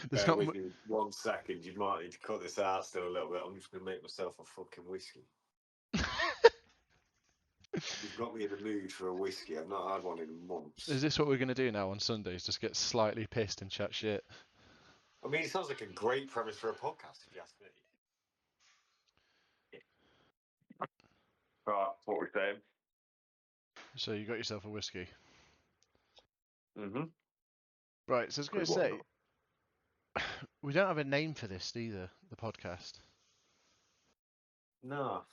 There's Bear not with much. me 1 second. You might need to cut this out still a little bit. I'm just going to make myself a fucking whiskey. You've got me in the mood for a whiskey. I've not had one in months. Is this what we're going to do now on Sundays? Just get slightly pissed and chat shit? I mean, it sounds like a great premise for a podcast, if you ask me. Right, what we're saying. So you got yourself a whiskey. Mm-hmm. Right, so I was going to say, we don't have a name for this either, the podcast. No.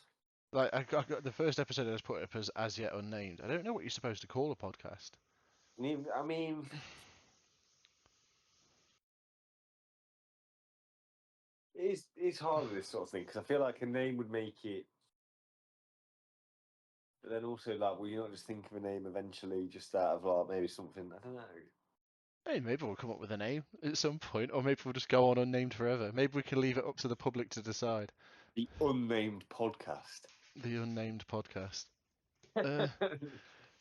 Like, I got the first episode I was put up as yet unnamed. I don't know what you're supposed to call a podcast. I mean, it's hard with this sort of thing because I feel like a name would make it. But then also, like, will you not just think of a name eventually, just out of like maybe something? I don't know. Hey, maybe we'll come up with a name at some point, or maybe we'll just go on unnamed forever. Maybe we can leave it up to the public to decide. The unnamed podcast. The unnamed podcast.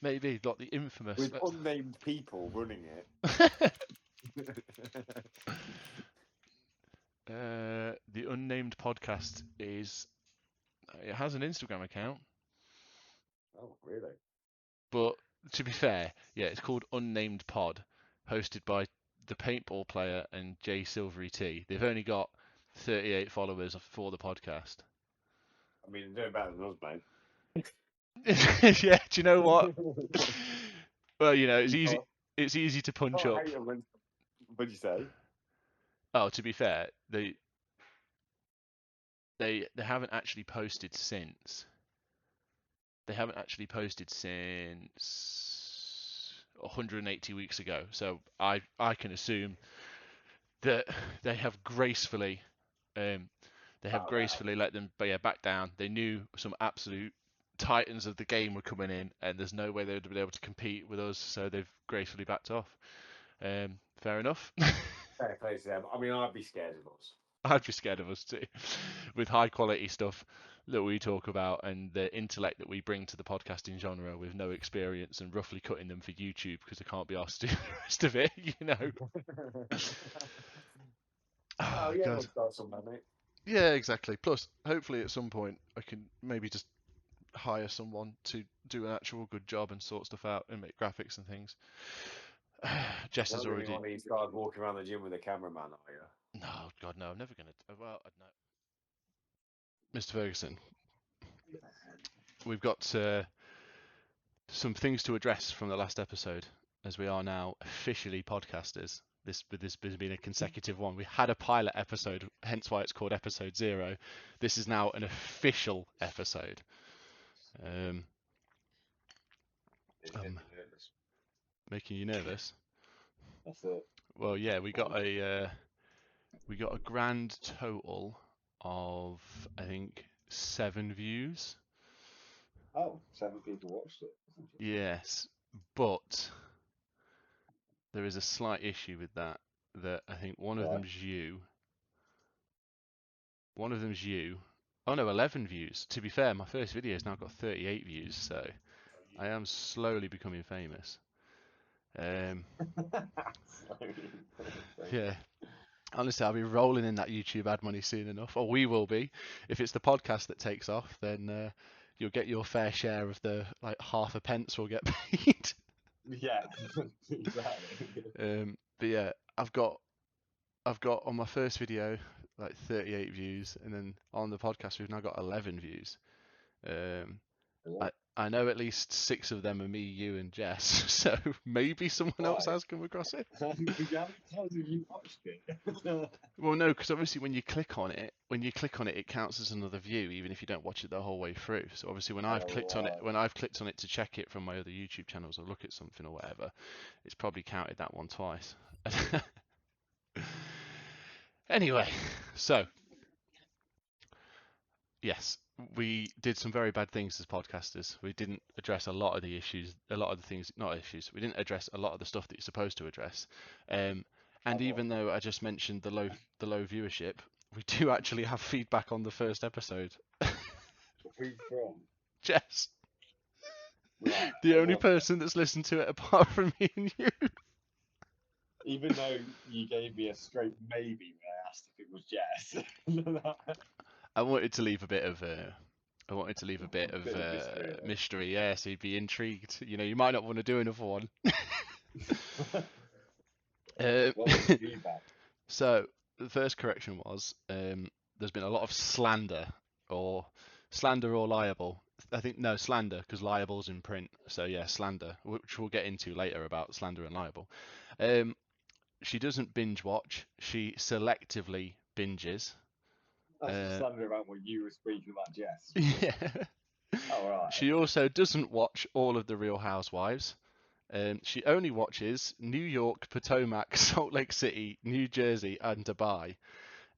Maybe not the infamous. With unnamed people running it. The unnamed podcast is. It has an Instagram account. Oh, really? But to be fair, yeah, it's called Unnamed Pod, hosted by the paintball player and Jay Silvery T. They've only got 38 followers for the podcast. I mean, they're doing better than us, mate. Yeah, do you know what? Well, you know, it's easy. It's easy to punch up. What'd you say? Oh, to be fair, they haven't actually posted since. They haven't actually posted since 180 weeks ago. So I can assume that they have gracefully let them back down. They knew some absolute titans of the game were coming in, and there's no way they would have been able to compete with us, so they've gracefully backed off. Fair enough. Fair play to them. I mean, I'd be scared of us. I'd be scared of us too, with high quality stuff that we talk about and the intellect that we bring to the podcasting genre with no experience and roughly cutting them for YouTube because I can't be asked to do the rest of it, you know. Oh yeah, we'll start somewhere, mate. Yeah, exactly. Plus, hopefully at some point I can maybe just hire someone to do an actual good job and sort stuff out and make graphics and things. Jess has already. You started walking around the gym with a cameraman, are you? No, God, no. I'm never gonna. Well, I don't know. Mr. Ferguson, we've got some things to address from the last episode, as we are now officially podcasters. This has been a consecutive one. We had a pilot episode, hence why it's called episode 0. This is now an official episode. Making you nervous? That's it. Well, yeah, we got a grand total of, I think, 7 views. Oh, 7 people watched it. Yes, but there is a slight issue with that I think one of them's you. One of them's you. Oh no, 11 views. To be fair, my first video has now got 38 views, so I am slowly becoming famous. Yeah. Honestly, I'll be rolling in that YouTube ad money soon enough, or we will be. If it's the podcast that takes off, then you'll get your fair share of the like half a pence we'll get paid. Yeah, exactly. But yeah, I've got on my first video like 38 views, and then on the podcast we've now got 11 views. I know at least 6 of them are me, you, and Jess, so maybe someone else has come across it. How many times have you watched it? Well, no, because obviously when you click on it, it counts as another view, even if you don't watch it the whole way through. So obviously when I've clicked on it to check it from my other YouTube channels or look at something or whatever, it's probably counted that one twice. Anyway, so yes, we did some very bad things as podcasters. We didn't address a lot of the issues, a lot of the things, not issues. We didn't address a lot of the stuff that you're supposed to address. And even though I just mentioned the low viewership, we do actually have feedback on the first episode. Who's from? Jess. Right, the only person that's listened to it apart from me and you. Even though you gave me a straight maybe when I asked if it was Jess. I wanted to leave a bit of I wanted to leave a A bit of bit of mystery in mystery, yeah, so you'd be intrigued. You know, you might not want to do another one. it. Uh, What was the feedback? so the first correction was there's been a lot of slander or liable. I think no slander because liable's in print. So yeah, slander, which we'll get into later about slander and liable. Um, she doesn't binge watch. She selectively binges. That's just Uh, slander about what you were speaking about, Jess. yeah. Oh, right, She okay. also doesn't watch all of the Real Housewives. She only watches New York, Potomac, Salt Lake City, New Jersey, and Dubai.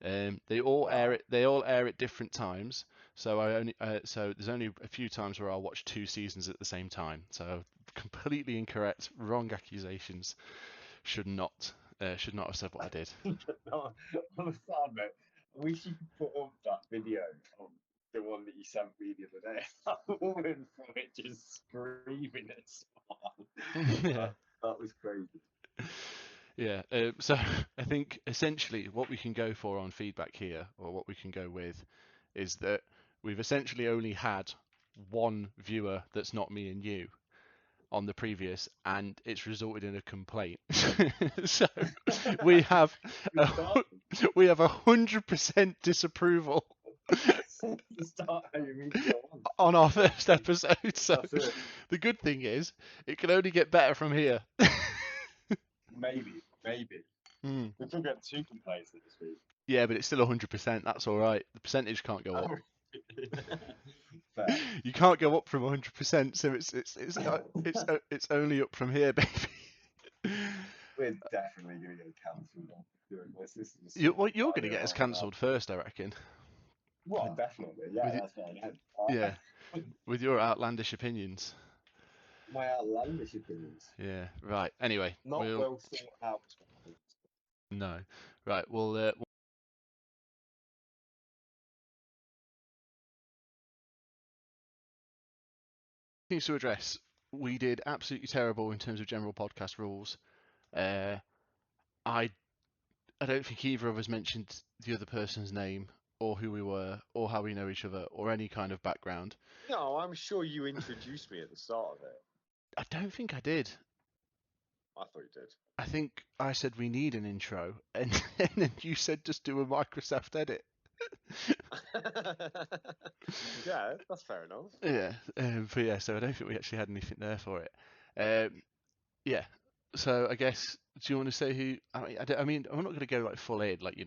They all air Wow. it. They all air at different times. So so there's only a few times where I'll watch two seasons at the same time. So completely incorrect, wrong accusations. Should not have said what I did. No, on a side note, I wish you could put up that video of the one that you sent me the other day. That woman from it just screaming at someone. Yeah. That was crazy. Yeah, so I think essentially what we can go for on feedback here, or what we can go with, is that we've essentially only had one viewer that's not me and you on the previous, and it's resulted in a complaint. So we have We a, start, we have 100% disapproval we start how you mean to go on. on our first episode. So That's it. the good thing is, it can only get better from here. Maybe, maybe. Hmm. We could get two complaints this week. Yeah, but it's still 100%. That's all right. The percentage can't go up. Oh, fair. You can't go up from 100%, so it's only up from here, baby. We're definitely going to get cancelled on doing this. This is just You, so well, you're going to funny get us right now. cancelled first, I reckon. With Well, definitely. Yeah, with that's fine. yeah, with your outlandish opinions. My outlandish opinions. Yeah, right. Anyway, Not we'll well thought out. no. Right, things to address. We did absolutely terrible in terms of general podcast rules. Uh, I I don't think either of us mentioned the other person's name or who we were or how we know each other or any kind of background. No, I'm sure you introduced me at the start of it. I don't think I did. I thought you I think I said we need an intro, and then you said just do a Microsoft edit. did. Yeah, that's fair enough. Yeah, but yeah, so I don't think we actually had anything there for it. Um, yeah, so I guess do you want to say who? I mean, I'm not going to go like full in, like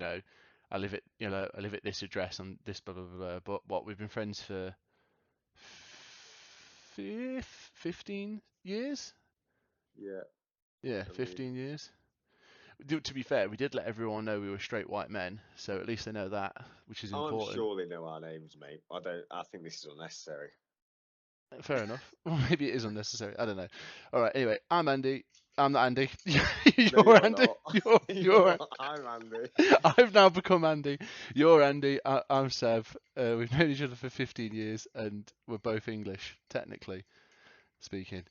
I live at this address on this blah blah blah. Blah, but what we've been friends for 15 years? Yeah, Yeah, I mean, 15 years. To be fair, we did let everyone know we were straight white men, so at least they know that, which is I'm important. sure they know our names, mate. I don't. I think this is unnecessary. Fair enough. Or maybe it is unnecessary. I don't know. All right. Anyway, I'm Andy. I'm not Andy. No, You're you're Andy. not. You're. I'm Andy. I've now become Andy. You're Andy. I'm Seb. We've known each other for 15 years, and we're both English, technically speaking.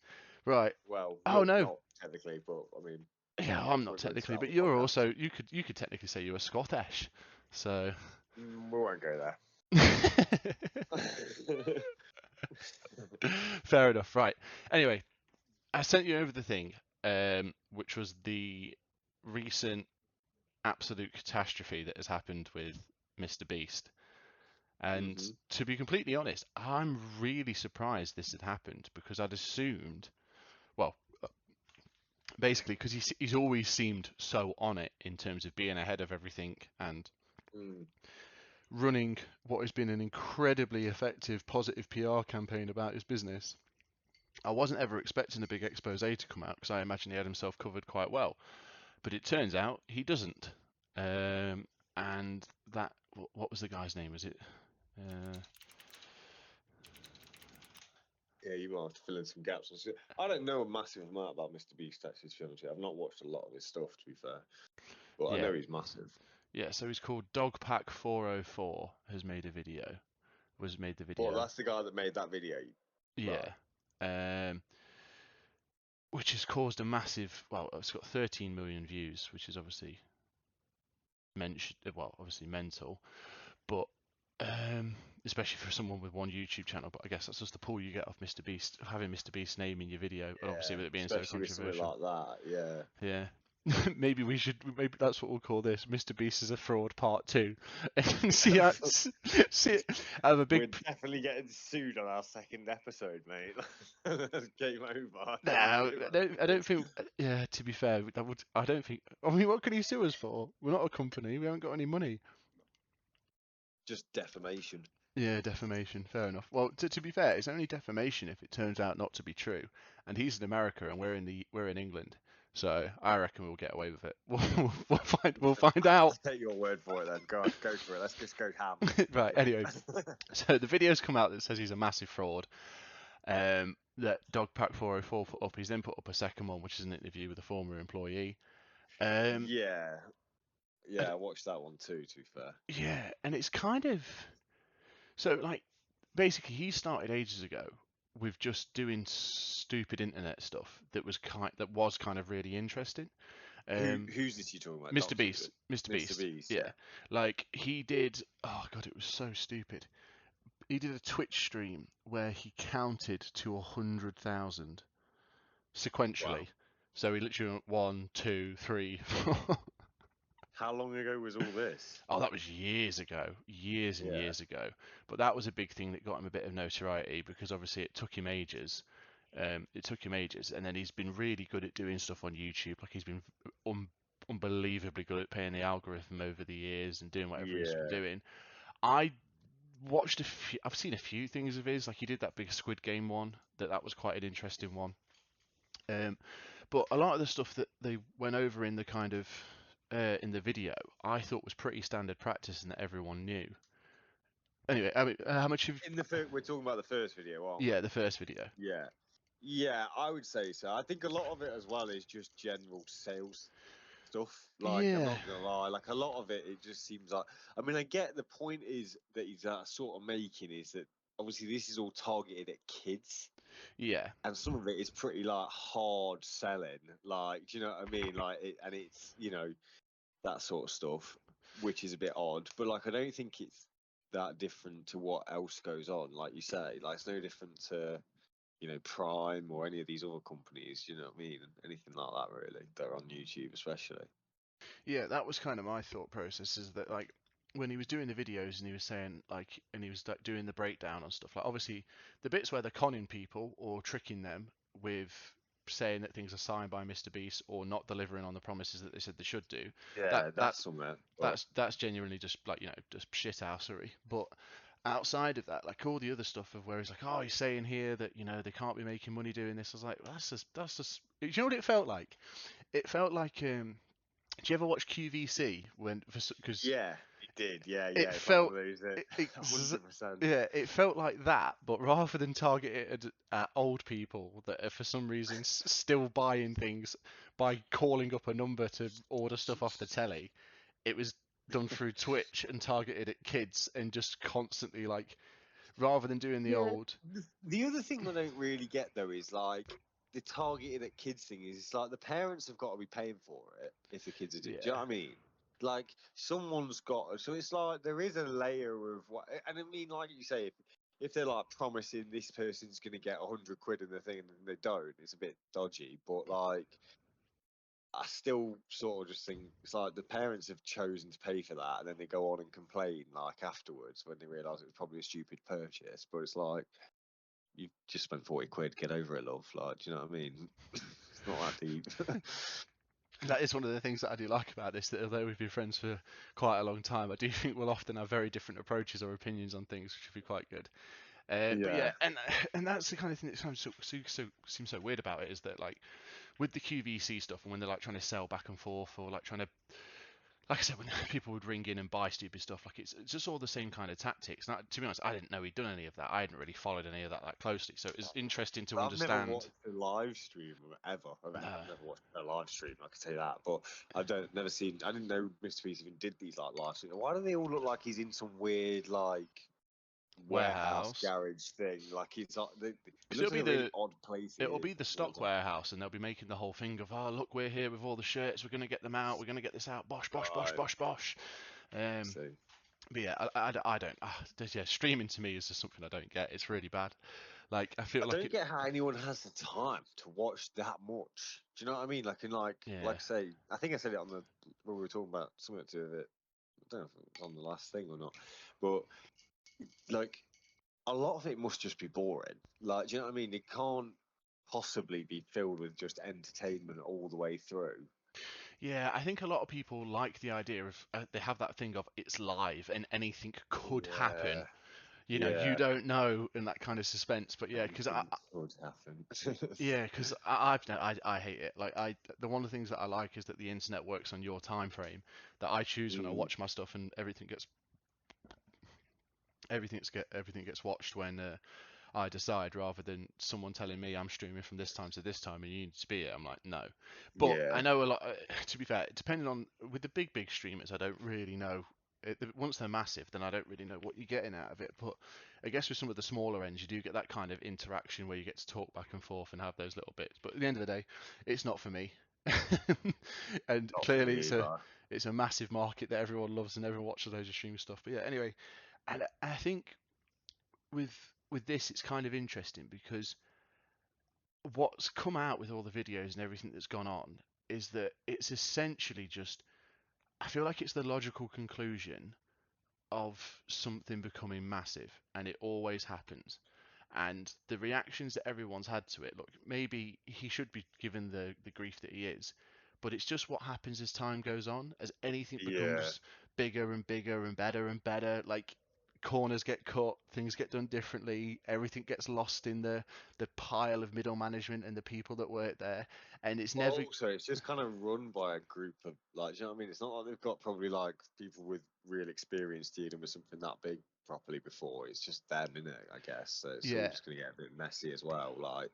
Right. Well, Oh look, no. not technically, but I mean, Yeah, I'm not we're going to technically, start but the you're podcast. also you could technically say you were Scottish. So. We won't go there. Fair enough. Right. Anyway, I sent you over the thing, which was the recent absolute catastrophe that has happened with Mr. Beast. And hmm to be completely honest, I'm really surprised this had happened because I'd assumed, well, basically because he's always seemed so on it in terms of being ahead of everything and Mm. running what has been an incredibly effective positive PR campaign about his business. I wasn't ever expecting a big expose to come out because I imagine he had himself covered quite well. But it turns out he doesn't. And that, what was the guy's name? Was it? Uh, Yeah, you might have to fill in some gaps. I don't know a massive amount about Mr. Beast, actually, to be honest with you. I've not watched a lot of his stuff, to be fair. But I yeah, know he's massive. yeah. So he's called Dogpack404. Has made a video. Was made the But video. that's the guy that made that video. Yeah. Right. Um, which has caused a massive. Well, it's got 13 million views, which is obviously obviously mental, but especially for someone with one YouTube channel. But I guess that's just the pull you get off Mr. Beast, having Mr. Beast's name in your video, and obviously Yeah, with it being so especially with something controversial. like that. Yeah. Yeah. Maybe we should. Maybe that's what we'll call this. Mr. Beast is a fraud part 2, and see how see it, have a We're big. definitely getting sued on our second episode, mate. Game over. No, Game over. I don't think. Yeah, to be fair, that would. I don't think. I mean, what can he sue us for? We're not a company. We haven't got any money. Just defamation. Yeah, defamation. Fair enough. Well, to be fair, it's only defamation if it turns out not to be true. And he's in America, and we're in England. So I reckon we'll get away with it. We'll find out. I'll take your word for it then. Go for it. Let's just go ham. Right. Anyway, so the video's come out that says he's a massive fraud. That Dogpack 404 put up. He's then put up a second one, which is an interview with a former employee. Yeah. Yeah, I watched that one too, to be fair. Yeah, and it's kind of so like basically he started ages ago with just doing stupid internet stuff that was kind of really interesting. Who's this you talking about? Mr. Doctor Beast, Mr. Mr. Beast, Beast, yeah, yeah. like he did. Oh god, it was so stupid. He did a Twitch stream where he counted to 100,000 sequentially. Wow. So he literally went 1, 2, 3, 4. How long ago was all this? Oh, that was years ago, years and Yeah. years ago. But that was a big thing that got him a bit of notoriety because obviously it took him ages. And then he's been really good at doing stuff on YouTube. Like he's been unbelievably good at playing the algorithm over the years and doing whatever he's been Yeah. doing. I watched a few. I've seen a few things of his. Like he did that big Squid Game one. That was quite an interesting one. But a lot of the stuff that they went over in the kind of in the video, I thought was pretty standard practice and that everyone knew. Anyway, I mean, how much of We're talking about the first video, aren't we? yeah, the first video. Yeah. Yeah, I would say so. I think a lot of it as well is just general sales stuff. Like, I'm Yeah, not gonna lie, like a lot of it just seems like, I mean, I get the point is that he's sort of making is that obviously this is all targeted at kids, yeah, and some of it is pretty like hard selling. Like, do you know what I mean? Like, it's that sort of stuff, which is a bit odd. But like, I don't think it's that different to what else goes on. Like you say, like it's no different to Prime or any of these other companies. You know what I mean? Anything like that, really. They're on YouTube, especially. yeah. That was kind of my thought process. Is that like when he was doing the videos and he was saying like, and he was like doing the breakdown and stuff. Like obviously the bits where they're conning people or tricking them with saying that things are signed by Mr. Beast or not delivering on the promises that they said they should do. That Yeah, that that's somewhere. But that's genuinely just like just shithousery. But outside of that, like all the other stuff of where he's like, oh, he's saying here that they can't be making money doing this. I was like, well, that's just. Do you know what it felt like? It felt like do you ever watch QVC when because yeah, it did. Yeah, yeah. it It's like one felt of those. it, 100%. yeah, it felt like that, but rather than target it at old people that are for some reason still buying things by calling up a number to order stuff off the telly, it was done through Twitch and targeted at kids and just constantly like rather than doing the Yeah. old The other thing I don't really get though is like the targeted at kids thing is it's like the parents have got to be paying for it if the kids are doing. Do you know yeah what I mean? Like someone's got. So it's like there is a layer of what, and I mean, like you say, if they're like promising this person's going to get 100 quid in the thing and they don't, it's a bit dodgy. But like I still sort of just think it's like the parents have chosen to pay for that, and then they go on and complain like afterwards when they realise it was probably a stupid purchase. But it's like you just spent 40 quid, get over it, love. Like, do you know what I mean? It's not that deep. that is one of the things that I do like about this, that although we've been friends for quite a long time, I do think we'll often have very different approaches or opinions on things, which would be quite good. But Yeah. yeah, and that's the kind of thing that seems so weird about it is that like with the QVC stuff and when they're like trying to sell back and forth or like trying to like I said when people would ring in and buy stupid stuff like it's just all the same kind of tactics. Now, to be honest, I didn't know he'd done any of that. I hadn't really followed any of that closely, so it's interesting to I've never understand. watched a live stream ever. No, I've never watched a live stream, I can say that. But never seen, I didn't know Mr. Beast even did these like live streams. Why do they all look like he's in some weird, like, warehouse warehouse. garage thing. Like it's like it Because looks like a really odd place. it'll be It the is all the stock time. warehouse, and they'll be making the whole thing of, oh look, we're here with all the shirts, we're gonna get them out, we're gonna get this out, bosh bosh bosh Right. bosh bosh. Um, So but yeah, I don't. Yeah, streaming to me is just something I don't get. It's really bad. Like I I feel like don't it. get how anyone has the time to watch that much. Do you know what I mean? Like, Yeah, like say, I think I said it on the when we were talking about something to do with it. I don't know if it was on the last thing or not, but like a lot of it must just be boring. Like, do you know what I mean? It can't possibly be filled with just entertainment all the way through. yeah. I think a lot of people like the idea of they have that thing of it's live and anything could happen. Yeah, You yeah. don't know, and that kind of suspense. But yeah, because Anything could happen. yeah, because I hate it. Like the one of the things that I like is that the internet works on your time frame that I choose when I Mm, watch my stuff, and everything gets watched when I decide, rather than someone telling me I'm streaming from this time to this time and you need to be here. I'm like, no. But I yeah, know a lot. To be fair, depending on with the big streamers, I don't really know. Once they're massive, then I don't really know what you're getting out of it. But I guess with some of the smaller ends, you do get that kind of interaction where you get to talk back and forth and have those little bits. But at the end of the day, it's not for me. And not for clearly, me either. it's a massive market that everyone loves and everyone watches loads of stream stuff. But yeah, anyway, and I think with this, it's kind of interesting because what's come out with all the videos and everything that's gone on is that it's essentially just, I feel like it's the logical conclusion of something becoming massive, and it always happens. And the reactions that everyone's had to it, look, maybe he should be given the grief that he is, but it's just what happens as time goes on, as anything Yeah. becomes bigger and bigger and better and better. Like corners get cut, things get done differently, everything gets lost in the pile of middle management and the people that work there, and it's But never. also, it's just kind of run by a group of like, do you know what I mean? It's not like they've got probably like people with real experience dealing with something that big properly before. It's just them, innit? I guess. So it's all Yeah, just gonna get a bit messy as well. Like,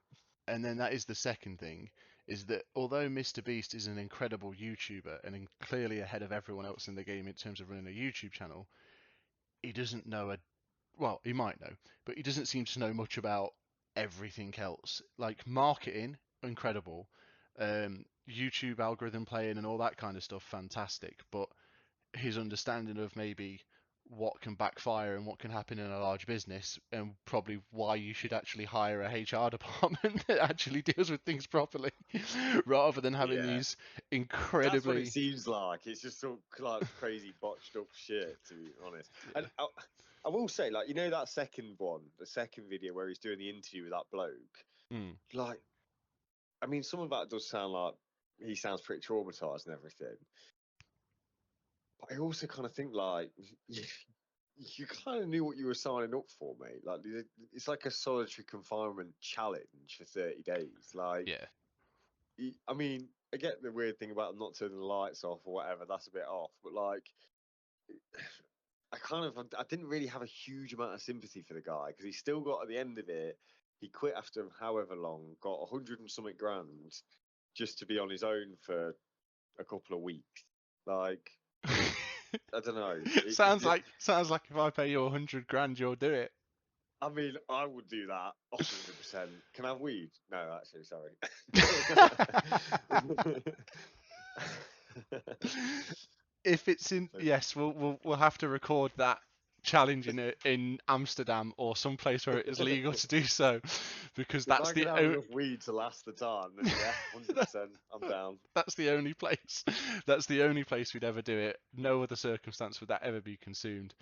and then that is the second thing, is that although Mr. Beast is an incredible YouTuber and clearly ahead of everyone else in the game in terms of running a YouTube channel, he doesn't know a, well, he might know, but he doesn't seem to know much about everything else. Like marketing, incredible. YouTube algorithm playing and all that kind of stuff, fantastic. But his understanding of maybe what can backfire and what can happen in a large business, and probably why you should actually hire a HR department that actually deals with things properly rather than having yeah, these that's what it incredibly. seems like. It's just some like crazy botched up shit, to be honest. And Yeah. I will say, like, you know, that second one, the second video where he's doing the interview with that bloke, Mm. like, I mean, some of that does sound like he sounds pretty traumatized and everything. But I also kind of think like you kind of knew what you were signing up for, mate. Like it's like a solitary confinement challenge for 30 days. Like, Yeah. I mean, I get the weird thing about not turning the lights off or whatever. That's a bit off, but like, I didn't really have a huge amount of sympathy for the guy because he still got at the end of it. He quit after however long, got 100 and something grand just to be on his own for a couple of weeks. Like, I don't know. sounds like if I pay you 100 grand, you'll do it. I mean, I would do that 100%. Can I have weed? No, actually, sorry. If it's in, yes, we'll have to record that challenge in Amsterdam or some place where it is legal to do so, because If I can have enough weed to last the time, then yeah, 100%, I'm down. that's the only place. That's the only place we'd ever do it. No other circumstance would that ever be consumed.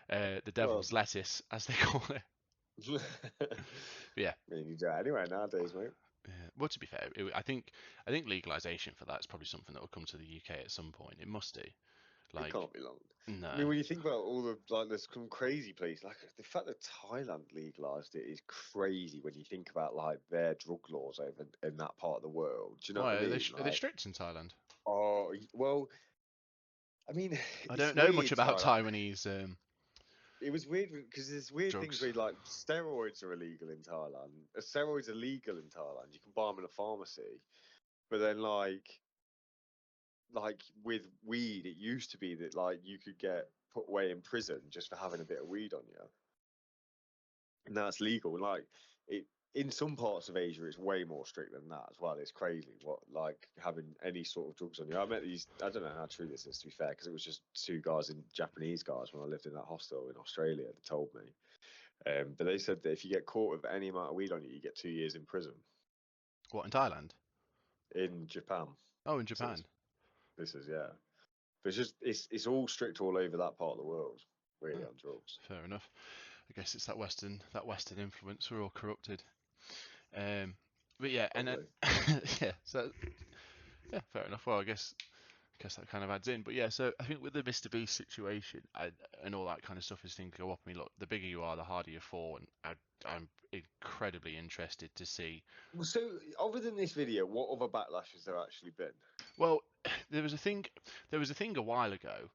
The Well, devil's lettuce, as they call it. I Yeah. mean, you do it anyway nowadays, mate. Yeah. Well, to be fair, I think legalization for that is probably something that will come to the UK at some point. It must do. It Like, can't be long. I no. mean, when you think about all the like, there's some crazy places. Like the fact that Thailand legalized it is crazy when you think about like their drug laws over in that part of the world. Do you know what I Why are they mean? are they Like, strict in Thailand? oh, well, I mean, I it's don't know much weird, about Thailand. Taiwanese It was weird because there's weird things drugs. where like steroids are illegal in Thailand. Steroids are legal in Thailand. You can buy them in a pharmacy, but then like with weed, it used to be that like you could get put away in prison just for having a bit of weed on you. and that's legal. Like it in some parts of Asia, it's way more strict than that as well. It's crazy what like having any sort of drugs on you. I met these. I don't know how true this is, to be fair, because it was just two guys in Japanese guys when I lived in that hostel in Australia that told me. But they said that if you get caught with any amount of weed on you, you get 2 years in prison. What, in Thailand? In Japan, Oh, in this is. Japan. This is, yeah. But it's all strict all over that part of the world, really, Oh, on drugs. fair enough. I guess it's that Western influence. We're all corrupted. But yeah, and then Probably. yeah, so yeah, fair enough. Well, I guess that kind of adds in. But yeah, so I think with the Mr. Beast situation and all that kind of stuff as things go up. I mean, look, the bigger you are, the harder you fall, and I'm incredibly interested to see. Well, so other than this video, what other backlash has there actually been? Well, there was a thing, a while ago,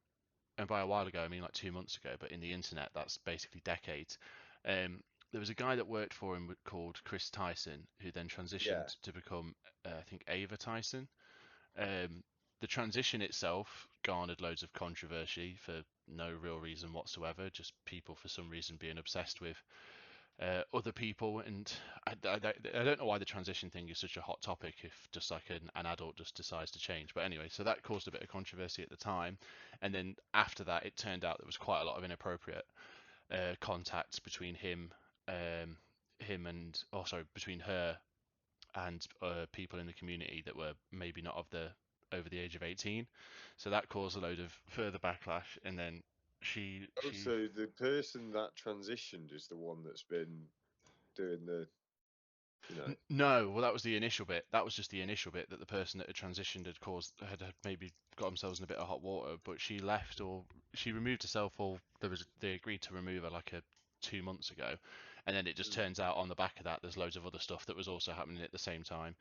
and by a while ago I mean like 2 months ago, but in the internet that's basically decades. There was a guy that worked for him called Chris Tyson, who then Yeah. transitioned to become I think Ava Tyson. Um, the transition itself garnered loads of controversy for no real reason whatsoever, just people for some reason being obsessed with other people. And I don't know why the transition thing is such a hot topic if just like an adult just decides to change. But anyway, so that caused a bit of controversy at the time. And then after that, it turned out there was quite a lot of inappropriate contacts between him and also between her and people in the community that were maybe not of the over the age of 18. So that caused a load of further backlash. And then Oh, she so the person that transitioned is the one that's been doing the, you know. No, well, that was the initial bit. That was just the initial bit that the person that had transitioned had maybe got themselves in a bit of hot water. But she left, or she removed herself, or they agreed to remove her like 2 months ago, and then it just Mm. turns out on the back of that there's loads of other stuff that was also happening at the same time,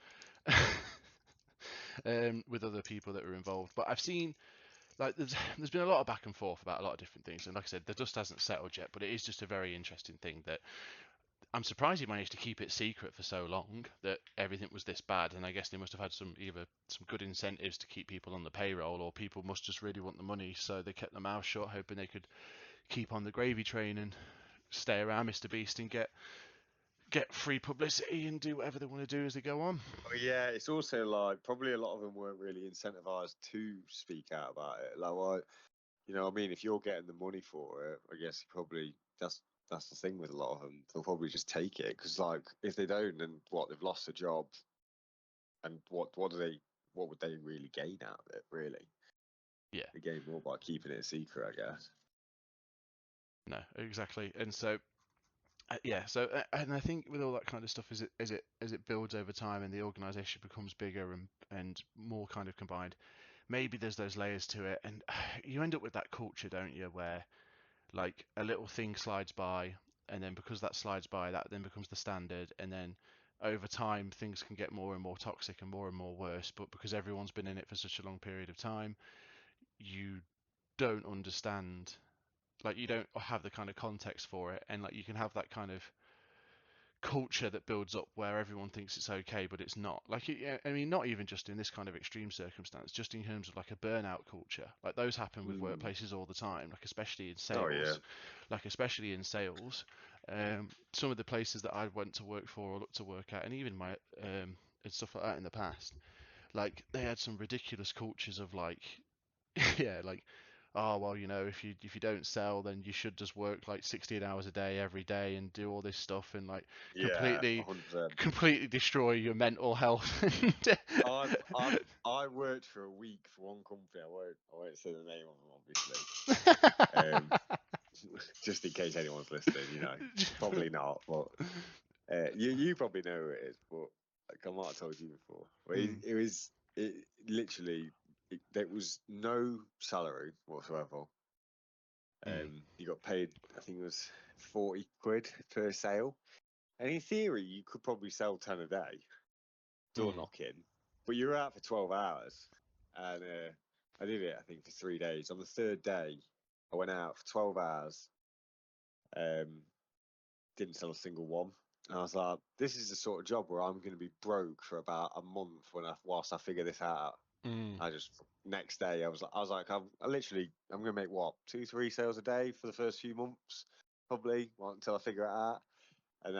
with other people that were involved. But I've seen like there's been a lot of back and forth about a lot of different things, and like I said, the dust hasn't settled yet. But it is just a very interesting thing that I'm surprised he managed to keep it secret for so long that everything was this bad. And I guess they must have had either some good incentives to keep people on the payroll, or people must just really want the money, so they kept their mouth shut, hoping they could keep on the gravy train and stay around Mr. Beast and get free publicity and do whatever they want to do as they go on. Oh, yeah, it's also like probably a lot of them weren't really incentivized to speak out about it. Like, well, you know, what I mean, if you're getting the money for it, I guess probably that's the thing with a lot of them. They'll probably just take it because, like, if they don't, then what? They've lost a job, and what would they really gain out of it? Really, Yeah, they gain more by keeping it a secret, I guess. no, exactly. And so yeah, so and I think with all that kind of stuff, as it builds over time and the organization becomes bigger and more kind of combined, maybe there's those layers to it, and you end up with that culture, don't you, where like a little thing slides by, and then because that slides by, that then becomes the standard, and then over time things can get more and more toxic and more worse. But because everyone's been in it for such a long period of time, you don't understand, like you don't have the kind of context for it, and like you can have that kind of culture that builds up where everyone thinks it's okay, but it's not. Like, I mean, not even just in this kind of extreme circumstance, just in terms of like a burnout culture. Like those happen with Mm. workplaces all the time. Like especially in Oh yeah, sales, some of the places that I went to work for or looked to work at, and even my and stuff like that in the past, like they had some ridiculous cultures of like yeah, like, oh well, if you don't sell, then you should just work like 16 hours a day every day and do all this stuff and like yeah, completely 100%. completely destroy your mental health. I worked for a week for one company. I won't say the name of them, obviously. Um, just in case anyone's listening, you know, probably not, but you probably know who it is. But like, I might have told you before. But Mm, it literally there was no salary whatsoever. mm, You got paid, I think it was 40 quid per sale. And in theory, you could probably sell 10 a day, door mm, knocking, but you're out for 12 hours. And I did it, I think, for 3 days. On the third day, I went out for 12 hours, um, didn't sell a single one. And I was like, this is the sort of job where I'm going to be broke for about a month whilst I figure this out. mm. I just next day I was like I'm gonna make what 2-3 sales a day for the first few months, probably, well, until I figure it out. And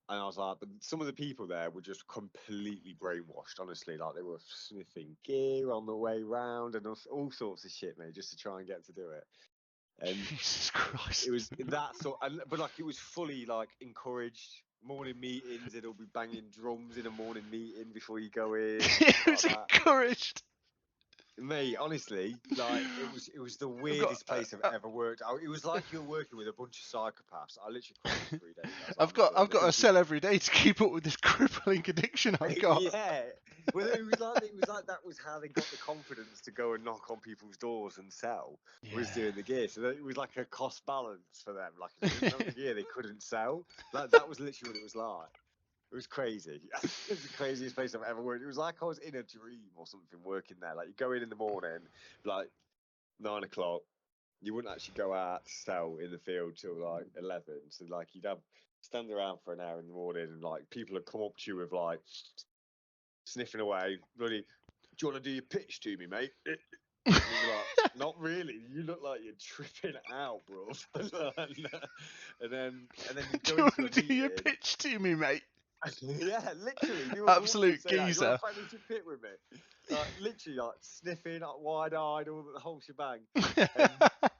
I was like, but some of the people there were just completely brainwashed, honestly. Like, they were sniffing gear on the way round and all sorts of shit, mate, just to try and get to do it. And Jesus Christ. it was that sort, but like, it was fully like encouraged. Morning meetings, it'll be banging drums in a morning meeting before you go in. It was Like that. encouraged. Mate, honestly, like it was the weirdest place I've ever worked. It was like you're working with a bunch of psychopaths. I literally cried for 3 days. I was like, I've got to this is sell every day to keep up with this crippling addiction I've got. yeah. Well, it was like that was how they got the confidence to go and knock on people's doors and sell. Was doing the gear, so it was like a cost balance for them. Like, if they didn't have the gear, they couldn't sell. That was literally what it was like. It was crazy. It was the craziest place I've ever worked. It was like I was in a dream or something working there. Like, you go in the morning, like 9 o'clock. You wouldn't actually go out to sell in the field till like 11. So like, you'd have stand around for an hour in the morning, and like, people would come up to you with like sniffing away. Bloody, do you want to do your pitch to me, mate? And you'd be like, not really. You look like you're tripping out, bro. and then you Do go you into a want to do your meeting. pitch to me, mate? Yeah, literally. Absolute Say that. You geezer. want to finish your pit with me? Like, literally, like sniffing, like wide-eyed, all the whole shebang.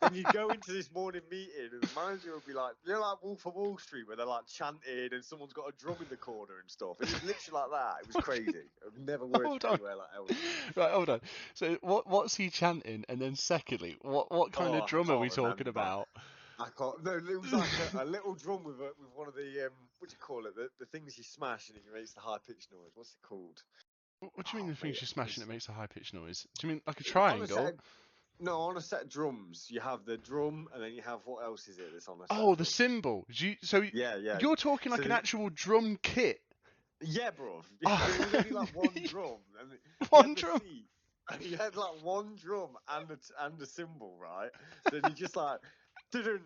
And you go into this morning meeting, and the manager will be like, you know, like Wolf of Wall Street, where they're like chanting, and someone's got a drum in the corner and stuff. It was literally like that. It was crazy. I've never worked Hold on. anywhere like else. Right, hold on. So what's he chanting? And then secondly, what kind of I drum are we can't talking remember. about? I can't. No, it was like a little drum with one of the what do you call it? The things you smash and it makes the high pitched noise. What's it called? What do you mean Oh, the things mate, you it smash was and it makes a high pitched noise? Do you mean like a on a set. triangle? No, on a set of drums, you have the drum, and then you have, what else is it that's on a set Oh, of the drums? cymbal. So Yeah. you're talking So like an actual drum kit. yeah, bro. Oh, There was only like one drum, and you one had the drum. seat, and you had like one drum and a cymbal, right? Then you just like, didn't.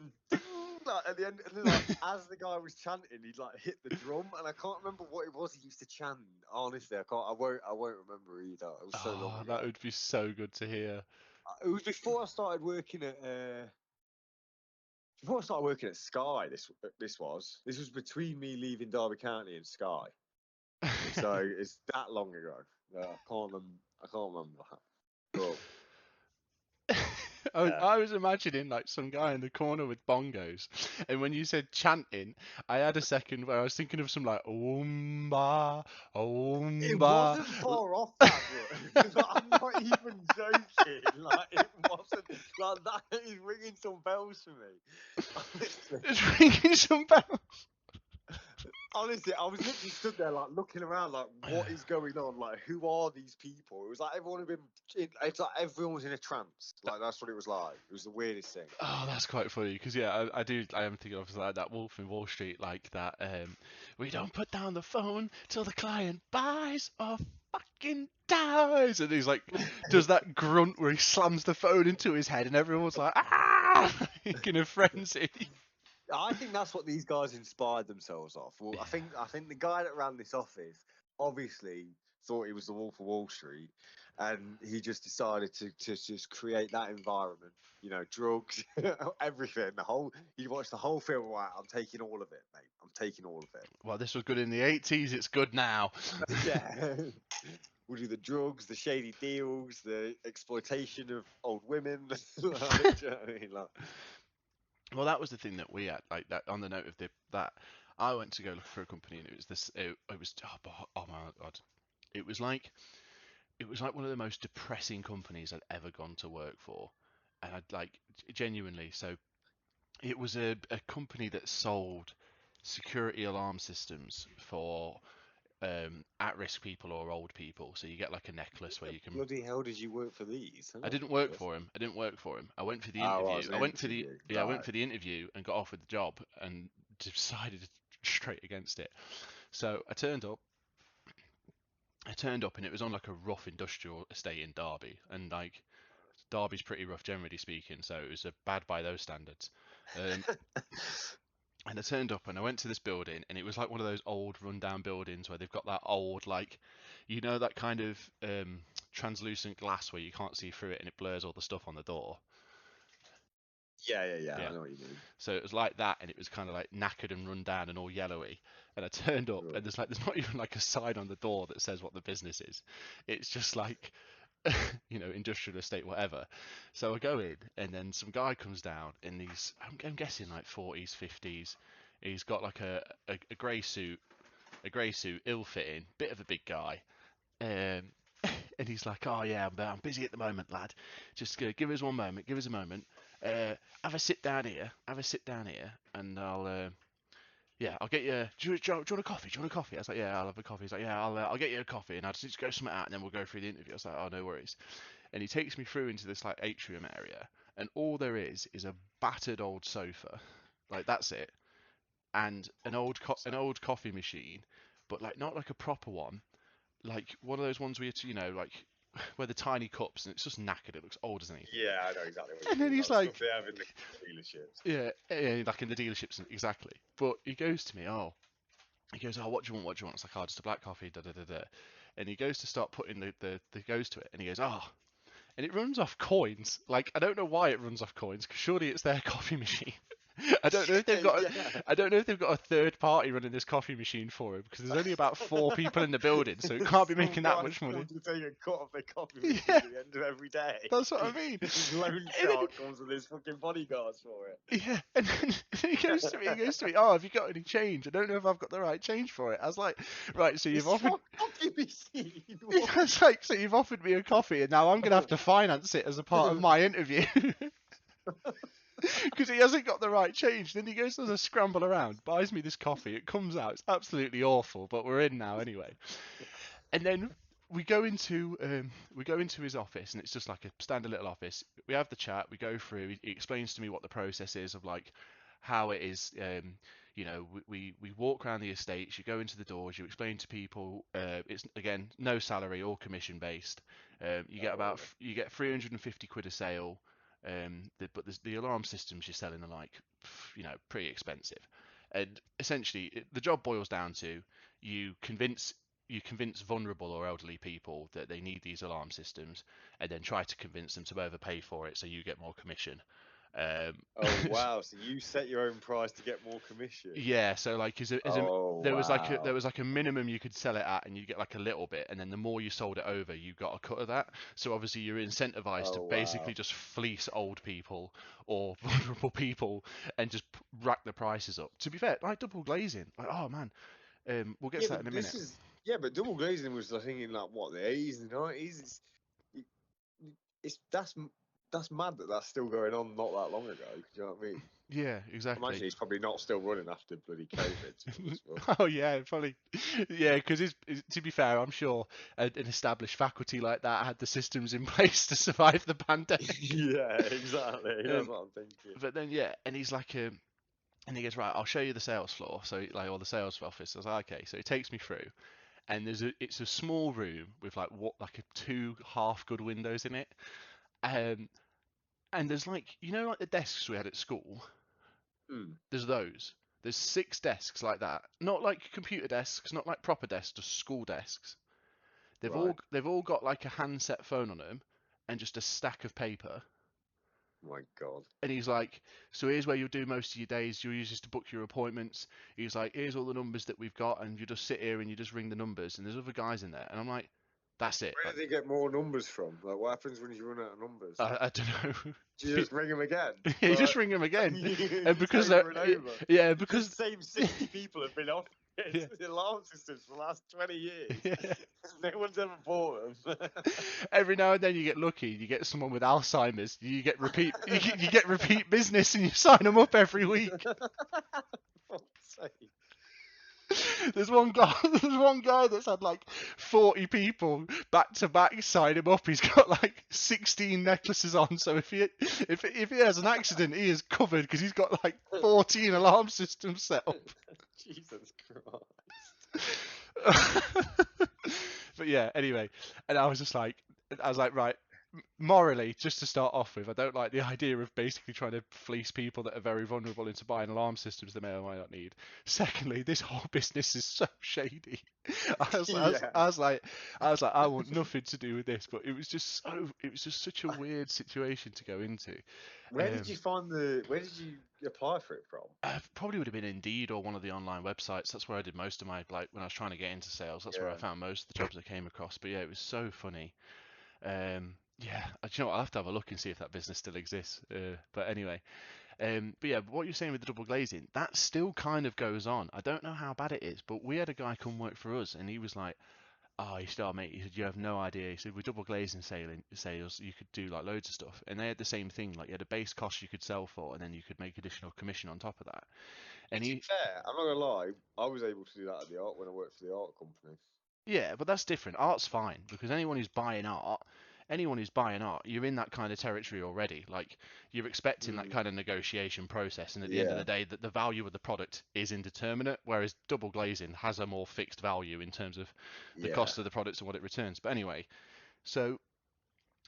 Like, at the end, and then like, as the guy was chanting, he'd like hit the drum, and I can't remember what it was he used to chant. Honestly, I can't. I won't remember either. It was so long Oh, ago. that would be so good to hear. It was before I started working at. Before I started working at Sky, this was between me leaving Derby County and Sky, so it's that long ago. I can't remember that. But yeah. I was imagining like some guy in the corner with bongos, and when you said chanting, I had a second where I was thinking of some like oomba, It oomba. wasn't far off that, bro. I'm not even joking. Like, it wasn't like that. Is ringing some bells for me. Honestly. It's ringing some bells. Honestly, I was literally stood there, like, looking around, like, what is going on? Like, who are these people? It was like everyone had been. It's like everyone was in a trance. Like, that's what it was like. It was the weirdest thing. Oh, that's quite funny because yeah, I am thinking of like that Wolf in Wall Street, like that. We don't put down the phone till the client buys or fucking dies, and he's like, does that grunt where he slams the phone into his head, and everyone's like, ah, in a frenzy. I think that's what these guys inspired themselves off. Well, I think the guy that ran this office obviously thought he was the Wolf of Wall Street, and he just decided to just create that environment. You know, drugs, everything. You watch the whole film. Right, I'm taking all of it, mate. I'm taking all of it. Well, this was good in the 80s. It's good now. Yeah. We'll do the drugs, the shady deals, the exploitation of old women. Do you know what I mean? Like, Well, that was the thing that we had. Like that on the note of that, I went to go look for a company, and it was this. It was oh my god, it was like one of the most depressing companies I'd ever gone to work for, and I'd like genuinely. So it was a company that sold security alarm systems for at-risk people or old people. So you get like a necklace where you can. bloody hell did you work for these? I didn't work for him. I didn't work for him. I went for the Oh, interview. it's an I went for the interview. I went Right. for the interview and got offered the job and decided straight against it. So I turned up. And it was on like a rough industrial estate in Derby, and like Derby's pretty rough generally speaking, so it was bad by those standards. Um, and I turned up and I went to this building, and it was like one of those old rundown buildings where they've got that old like, you know, that kind of translucent glass where you can't see through it and it blurs all the stuff on the door. Yeah. Yeah. I know what you mean. So it was like that, and it was kind of like knackered and run down and all yellowy. And I turned up, Right. and there's not even like a sign on the door that says what the business is. It's just like, industrial estate, whatever. So I go in, and then some guy comes down in these, I'm guessing like 40s, 50s. He's got like a grey suit, ill-fitting, bit of a big guy. Um, and he's like, "Oh yeah, I'm busy at the moment, lad. Just give us one moment. Give us a moment. Have a sit down here. Have a sit down here, and I'll get you. Do you want a coffee? Do you want a coffee?" I was like, "Yeah, I'll have a coffee." He's like, "Yeah, I'll get you a coffee, and I'll just go something out, and then we'll go through the interview." I was like, "Oh, no worries." And he takes me through into this like atrium area, and all there is a battered old sofa, like that's it, and an old coffee machine, but like not like a proper one, like one of those ones where like where the tiny cups, and it's just knackered. It looks old as anything. Yeah, I know exactly what And you then mean. he's Like stuff like, they have in the dealerships. yeah, like in the dealerships, exactly. But he goes to me, he goes, "Oh, what do you want? What do you want?" It's like, "Oh, just a black coffee, da da da da." And he goes to start putting the goes to it, and he goes, "Oh," and it runs off coins. Like I don't know why it runs off coins, because surely it's their coffee machine. I don't know if they've got. Yeah. I don't know if they've got a third party running this coffee machine for him, because there's only about 4 people in the building, so it can't be Some making that guys much money. come to take a cut of their coffee machine Yeah, at the end of every day. that's what I mean. This loan And then, shark comes with his fucking bodyguards for it. yeah, and then he goes to me, "Oh, have you got any change? I don't know if I've got the right change for it." I was like, "Right, so you've It's offered." your coffee machine. I was like, "So you've offered me a coffee, and now I'm gonna have to finance it as a part of my interview." Because he hasn't got the right change. Then he goes to scramble around, buys me this coffee. It comes out. It's absolutely awful, but we're in now anyway. And then we go into his office, and it's just like a standard little office. We have the chat. We go through. He explains to me what the process is of like how it is. We walk around the estates. You go into the doors. You explain to people. It's again no salary or commission based. You get 350 quid a sale. But the alarm systems you're selling are like, pretty expensive. And essentially, the job boils down to you convince vulnerable or elderly people that they need these alarm systems, and then try to convince them to overpay for it so you get more commission. Oh wow! So you set your own price to get more commission. Yeah, so like Oh there was wow! like a minimum you could sell it at, and you get like a little bit, and then the more you sold it over, you got a cut of that. So obviously you're incentivized to Oh basically wow! just fleece old people or vulnerable people and just rack the prices up. To be fair, like double glazing, like oh man, we'll get Yeah, to that in but a this minute. is but double glazing was I think in like what the 80s and 90s. That's mad that that's still going on not that long ago. Do you know what I mean? Yeah, I imagine exactly. he's probably not still running after bloody COVID. To be honest, but Oh yeah, probably. Yeah, because to be fair, I'm sure an established faculty like that had the systems in place to survive the pandemic. yeah, exactly. That's Um, what I'm thinking. but then yeah, and he's like, and he goes, "Right, I'll show you the sales floor." So like, or the sales office. I was like, "Okay." So he takes me through, and it's a small room with like two half good windows in it. Um, and there's like like the desks we had at school. Hmm. There's those. There's 6 desks like that. Not like computer desks, not like proper desks, just school desks. Right. They've all got like a handset phone on them and just a stack of paper. My God. And he's like, "So here's where you'll do most of your days. You'll use this to book your appointments." He's like, "Here's all the numbers that we've got, and you just sit here and you just ring the numbers. And there's other guys in there." And I'm like, "That's it. Where Like, do they get more numbers from? Like, what happens when you run out of numbers? I don't know." Do you just ring them again? You just Like, ring them again, and just because over and over. yeah, Because because the same 60 people have been offered yeah, the alarm systems for the last 20 years. yeah. No one's ever bought them. Every now and then you get lucky. You get someone with Alzheimer's. You get repeat. You get repeat business, and you sign them up every week. For fuck's sake. There's one guy. There's one guy that's had like 40 people back to back sign him up. He's got like 16 necklaces on. So if he has an accident, he is covered because he's got like 14 alarm systems set up. Jesus Christ. But yeah, anyway, and I was like, right. morally, just to start off with, I don't like the idea of basically trying to fleece people that are very vulnerable into buying alarm systems they may or may not need. Secondly, this whole business is so shady. Yeah. I was like, I want nothing to do with this, but it was just such a weird situation to go into. Where did you find the? Where did you apply for it from? Probably would have been Indeed or one of the online websites. That's where I did most of my, like, when I was trying to get into sales. That's where I Yeah. found most of the jobs I came across. But yeah, it was so funny. Yeah, do you know what? I'll have to have a look and see if that business still exists. But anyway, but yeah, what you're saying with the double glazing, that still kind of goes on. I don't know how bad it is, but we had a guy come work for us, and he was like, "Oh, you start, mate." He said, "You have no idea." He said, "With double glazing sales, you could do like loads of stuff." And they had the same thing. Like, you had a base cost you could sell for, and then you could make additional commission on top of that. And To be he, fair, I'm not gonna lie. I was able to do that at the art when I worked for the art company. Yeah, but that's different. Art's fine because anyone who's buying art, you're in that kind of territory already. Like, you're expecting that Mm. kind of negotiation process, and at the end of Yeah. the day, that the value of the product is indeterminate, whereas double glazing has a more fixed value in terms of the Yeah. cost of the products and what it returns. But anyway, so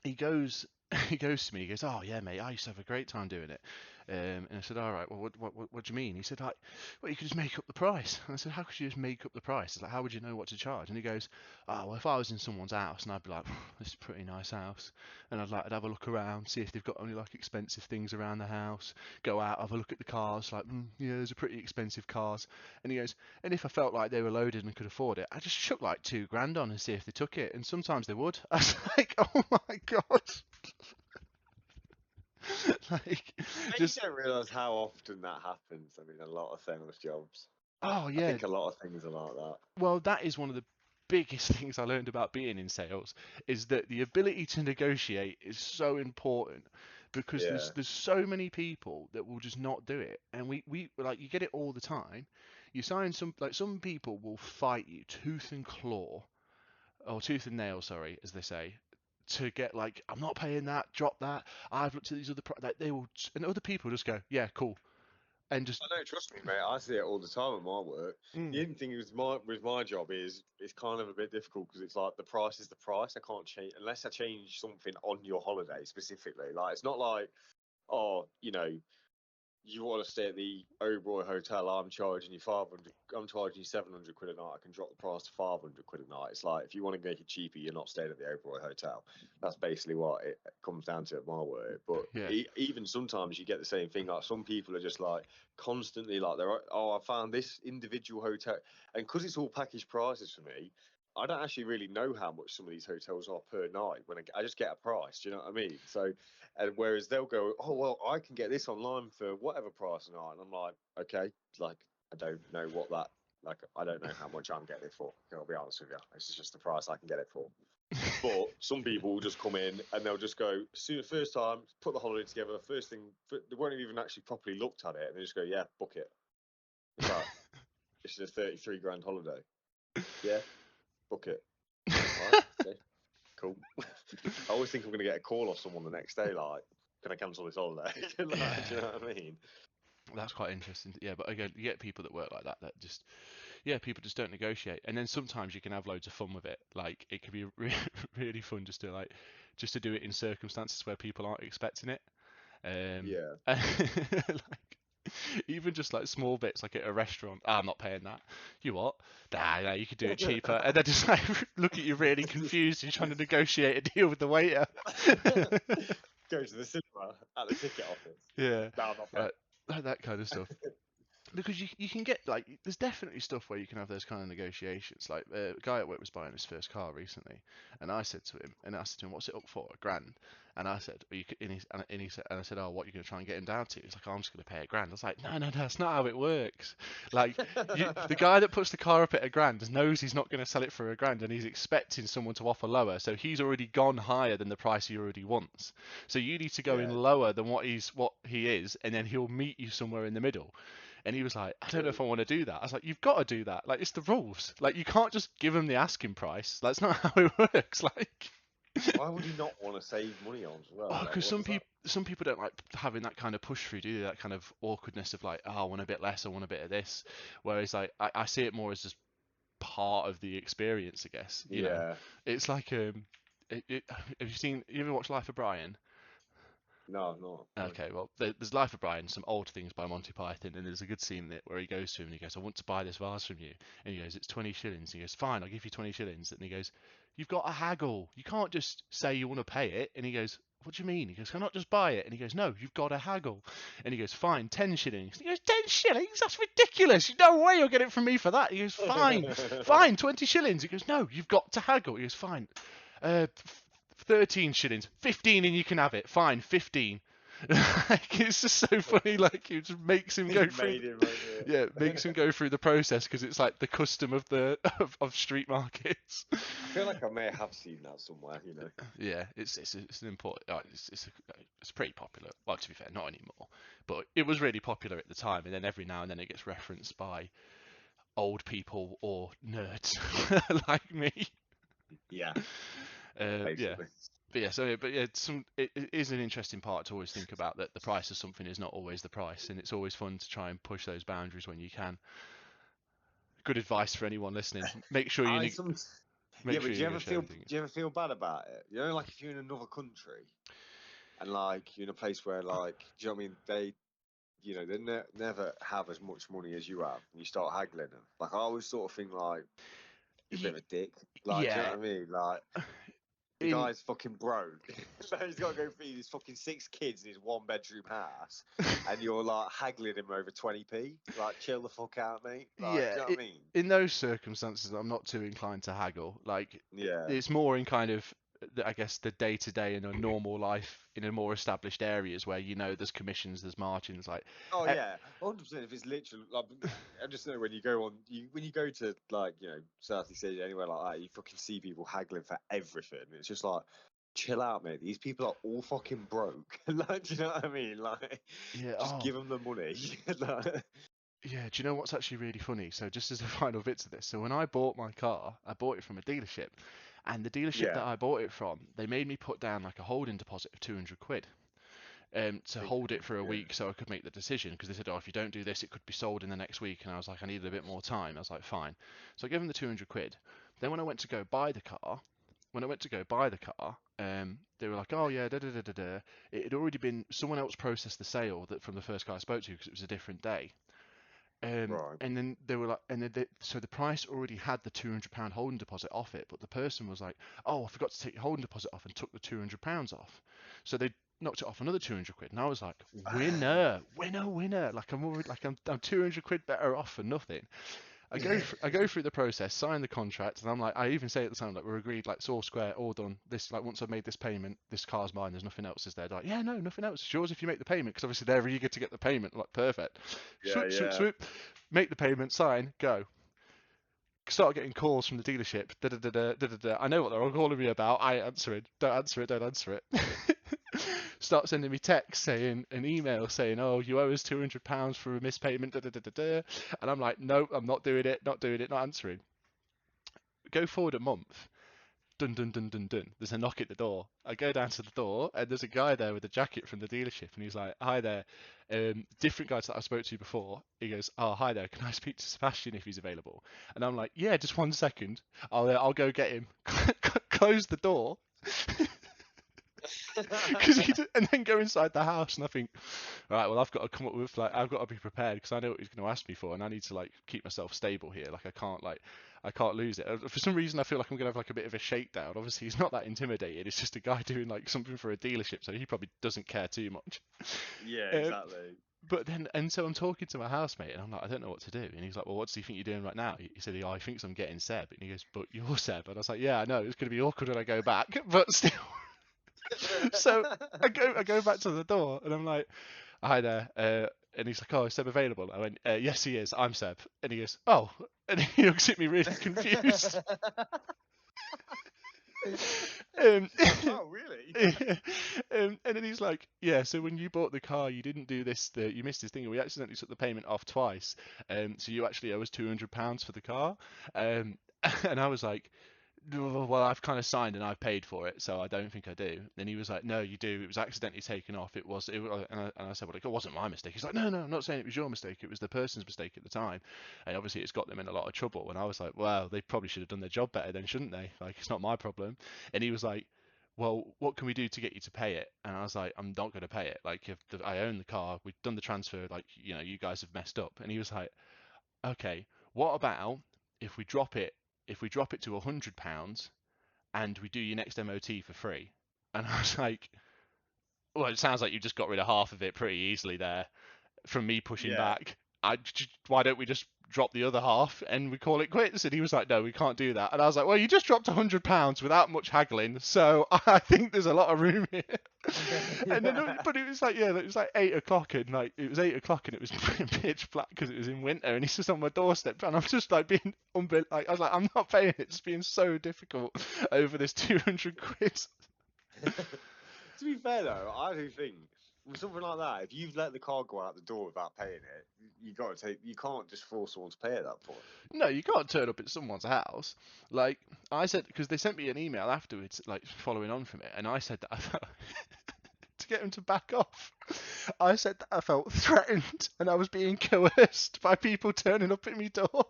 he goes he goes to me, he goes, "Oh yeah, mate, I used to have a great time doing it." And I said, "All right, well, what do you mean?" He said, "Like, well, you could just make up the price." And I said, "How could you just make up the price? It's like, how would you know what to charge?" And he goes, "Oh, well, if I was in someone's house and I'd be like, this is a pretty nice house, and I'd have a look around, see if they've got any like expensive things around the house, go out, have a look at the cars, like, yeah, there's a pretty expensive cars." And he goes, "And if I felt like they were loaded and could afford it, I just chuck like 2 grand on and see if they took it, and sometimes they would." I was like, "Oh my god." Like, But you just, don't realise how often that happens. I mean, a lot of sales jobs. oh I yeah. think a lot of things are like that. Well, that is one of the biggest things I learned about being in sales, is that the ability to negotiate is so important, because Yeah. there's so many people that will just not do it, and we like, you get it all the time. You sign some people will fight you tooth and claw, or tooth and nail, sorry, as they say, to get, like, "I'm not paying that, drop that. I've looked at these other like, they will, and other people just go, yeah, cool, and just, I know, trust me, mate. I see it all the time at my work. mm, The only thing with my job is it's kind of a bit difficult because it's like the price is the price. I can't change unless I change something on your holiday specifically. Like it's not like, oh, you want to stay at the Oberoi Hotel, I'm charging you 500, I'm charging you 700 quid a night. I can drop the price to 500 quid a night. It's like, if you want to make it cheaper, you're not staying at the Oberoi Hotel. That's basically what it comes down to at my work. But yeah. even sometimes you get the same thing. Like some people are just like constantly like, I found this individual hotel. And because it's all package prices for me, I don't actually really know how much some of these hotels are per night when I just get a price. Do you know what I mean? So, and whereas they'll go, oh well, I can get this online for whatever price a night, and I'm like, okay, like I don't know what that, like I don't know how much I'm getting it for. I'll be honest with you, this is just the price I can get it for. But some people will just come in and they'll just go, soon the first time, put the holiday together. First thing, they won't have even actually properly looked at it, and they just go, yeah, book it. It's like, this is a 33 grand holiday. Yeah, book it. All right, okay, cool. I always think I'm going to get a call off someone the next day, like, can I cancel this holiday? Like, do you know what I mean? That's quite interesting. Yeah, but again, you get people that work like that, that just, yeah, people just don't negotiate. And then sometimes you can have loads of fun with it. Like, it can be really fun just to, like, just to do it in circumstances where people aren't expecting it. Yeah. Like, even just like small bits, like at a restaurant. "Ah, I'm not paying that." "You what?" "Nah, you could do it cheaper." And then just like look at you really confused. You're trying to negotiate a deal with the waiter. Go to the cinema at the ticket office. Yeah, No, I'm not paying. like that kind of stuff. Because you can get, like, there's definitely stuff where you can have those kind of negotiations. Like, a guy at work was buying his first car recently, and I said to him, "What's it up for? 1 grand?" And I said, "Well, and I said, "Oh, what are you going to try and get him down to?" He's like, "Oh, I'm just going to pay 1 grand." I was like, "No, no, no, that's not how it works." Like, the guy that puts the car up at 1 grand knows he's not going to sell it for 1 grand, and he's expecting someone to offer lower, so he's already gone higher than the price he already wants. So you need to go in Yeah, lower than what he is, and then he'll meet you somewhere in the middle. And he was like, "I don't know if true. I want to do that." I was like, "You've got to do that. Like, it's the rules. Like, you can't just give them the asking price. That's not how it works." Like, Why would you not want to save money on as well? oh, Like, because what does that? some people don't like having that kind of push through, do they? That kind of awkwardness of like, "Oh, I want a bit less. I want a bit of this." Whereas, like, I see it more as just part of the experience, I guess. Yeah, It's like have you ever watched Life of Brian? No, I'm not. No. Okay, well, there's Life of Brian, some old things by Monty Python, and there's a good scene in it where he goes to him and he goes, I want to buy this vase from you. And he goes, it's 20 shillings. He goes, fine, I'll give you 20 shillings. And he goes, you've got to haggle. You can't just say you want to pay it. And he goes, what do you mean? He goes, can I not just buy it? And he goes, no, you've got to haggle. And he goes, fine, 10 shillings. And he goes, 10 shillings? That's ridiculous. No way you'll get it from me for that. He goes, fine, fine, 20 shillings. He goes, no, you've got to haggle. He goes, fine, 13 shillings, 15 and you can have it. Fine, 15. Like, it's just so funny. Like, it just makes him go through. Yeah, it makes him go through the process because it's like the custom of the of street markets. I feel like I may have seen that somewhere, you know. Yeah, it's an important. It's pretty popular. Well, to be fair, not anymore, but it was really popular at the time. And then every now and then it gets referenced by old people or nerds like me. Yeah. Yeah. Basically. But yeah, it is an interesting part to always think about, that the price of something is not always the price, and it's always fun to try and push those boundaries when you can. Good advice for anyone listening: make sure you Yeah, make but sure do you you ever negotiate everything. do you ever feel bad about it? You know, like if you're in another country and like you're in a place where like, do you know what I mean? They never have as much money as you have, and you start haggling them. Like I always sort of think like you're a bit of a dick. Like, do you know Yeah, what I mean? Like the in guy's fucking broke. So he's got to go feed his fucking 6 kids in his 1-bedroom house, and you're like haggling him over 20p. Like, chill the fuck out, mate. Like, yeah, do you know what I mean? in those circumstances, I'm not too inclined to haggle. Like, Yeah. it's more in kind of, I guess, the day to day in a normal life in a more established areas where there's commissions, there's margins. Like, Oh eh, yeah, 100%. If it's literally, like, I just know when you go on, when you go to like Southeast Asia, anywhere like that, you fucking see people haggling for everything. It's just like, chill out, mate. These people are all fucking broke. Like, do you know what I mean? Like, yeah, just give them the money. Like, yeah. Do you know what's actually really funny? So, just as a final bit to this, so when I bought my car, I bought it from a dealership, and the dealership yeah, that I bought it from, they made me put down like a holding deposit of 200 quid. To hold it for a yeah, week so I could make the decision, because they said, oh, if you don't do this, it could be sold in the next week. And I was like, I needed a bit more time. I was like, fine. So I gave them the 200 quid. Then when I went to go buy the car, they were like, oh yeah, da da da da da. It had already been, someone else processed the sale that from the first guy I spoke to, because it was a different day. right. And then they were like, so the price already had the £200 holding deposit off it, but the person was like, oh, I forgot to take the holding deposit off, and took the £200 off. So they knocked it off another 200 quid, and I was like, winner, winner, winner. Like I'm 200 quid better off for nothing. I go through the process, sign the contract, and I'm like, I even say at the time, like, we're agreed, like, it's all square, all done. This, like, once I've made this payment, this car's mine. There's nothing else, is there? They're like, yeah, no, nothing else. It's yours if you make the payment, because obviously they're eager to get the payment. I'm like, perfect. Yeah, Swoop, swoop, yeah. swoop. Make the payment, sign, go. Start getting calls from the dealership. Da, da, da, da, da, da, da. I know what they're all calling me about. I answer it. Don't answer it. Don't answer it. Start sending me texts saying, an email saying, oh, you owe us £200 for a missed payment. Da, da, da, da, da. And I'm like, no, I'm not doing it. Not doing it. Not answering. Go forward a month. Dun dun dun dun dun. There's a knock at the door. I go down to the door, and there's a guy there with a jacket from the dealership, and he's like, "Hi there." Different guy that I spoke to before. He goes, "Oh, hi there. Can I speak to Sebastian if he's available?" And I'm like, "Yeah, just 1 second. I'll go get him." Close the door. And then go inside the house, and I think, all right, well, I've got to come up with, like, I've got to be prepared, because I know what he's going to ask me for, and I need to, like, keep myself stable here. Like, I can't lose it. For some reason, I feel like I'm going to have, like, a bit of a shakedown. Obviously, he's not that intimidated. It's just a guy doing, like, something for a dealership, so he probably doesn't care too much. Yeah, Um, exactly. but then, and so I'm talking to my housemate, and I'm like, I don't know what to do. And he's like, well, what do you think you're doing right now? He said, oh, he thinks I'm getting Seb. And he goes, but you're Seb. And I was like, yeah, I know. It's going to be awkward when I go back, but still. So I go back to the door, and I'm like, hi there. And he's like, oh, is Seb available? I went, yes, he is. I'm Seb. And he goes, oh. And he looks at me really confused. um, Oh, really? and then he's like, yeah, so when you bought the car, you didn't do this, you missed this thing, and we accidentally took the payment off twice. So you actually owe us £200 for the car. And I was like, well, I've kind of signed and I've paid for it, so I don't think I do. And he was like, no, you do. It was accidentally taken off. And I said, well, it wasn't my mistake. He's like, no, I'm not saying it was your mistake. It was the person's mistake at the time. And obviously it's got them in a lot of trouble. And I was like, well, they probably should have done their job better then, shouldn't they? Like, it's not my problem. And he was like, well, what can we do to get you to pay it? And I was like, I'm not going to pay it. Like, if I own the car, we've done the transfer, like, you guys have messed up. And he was like, okay, what about if we drop it, to £100 and we do your next MOT for free? And I was like, well, it sounds like you just got rid of half of it pretty easily there from me pushing Yeah. back. Why don't we just drop the other half and we call it quits? And he was like, no, we can't do that. And I was like, well, you just dropped £100 without much haggling, so I think there's a lot of room here. And then, but it was like, yeah, it was like 8 o'clock, and like it was 8 o'clock, and it was pitch black because it was in winter, and he's just on my doorstep, and I'm just like being like, I was like, I'm not paying it. It's being so difficult over this 200 quid. To be fair though, I do think with something like that, if you've let the car go out the door without paying it, you can't just force someone to pay at that point. No, you can't turn up at someone's house. Like I said, because they sent me an email afterwards, like following on from it, and I said that I felt to get him to back off. I said that I felt threatened and I was being coerced by people turning up at my door.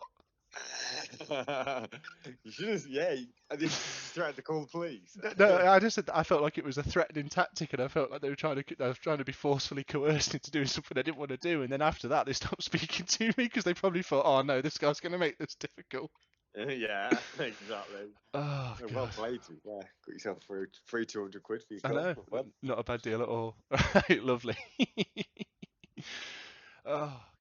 You should have, yeah. I didn't threaten to call the police. No, I just said that I felt like it was a threatening tactic, and I felt like they were I was trying to be forcefully coerced into doing something I didn't want to do. And then after that, they stopped speaking to me because they probably thought, "Oh no, this guy's going to make this difficult." Yeah, exactly. Oh Well god, played, to be fair. Got yourself free 200 quid for your I car. know, Not bad. not a bad deal at all. Right, lovely. Oh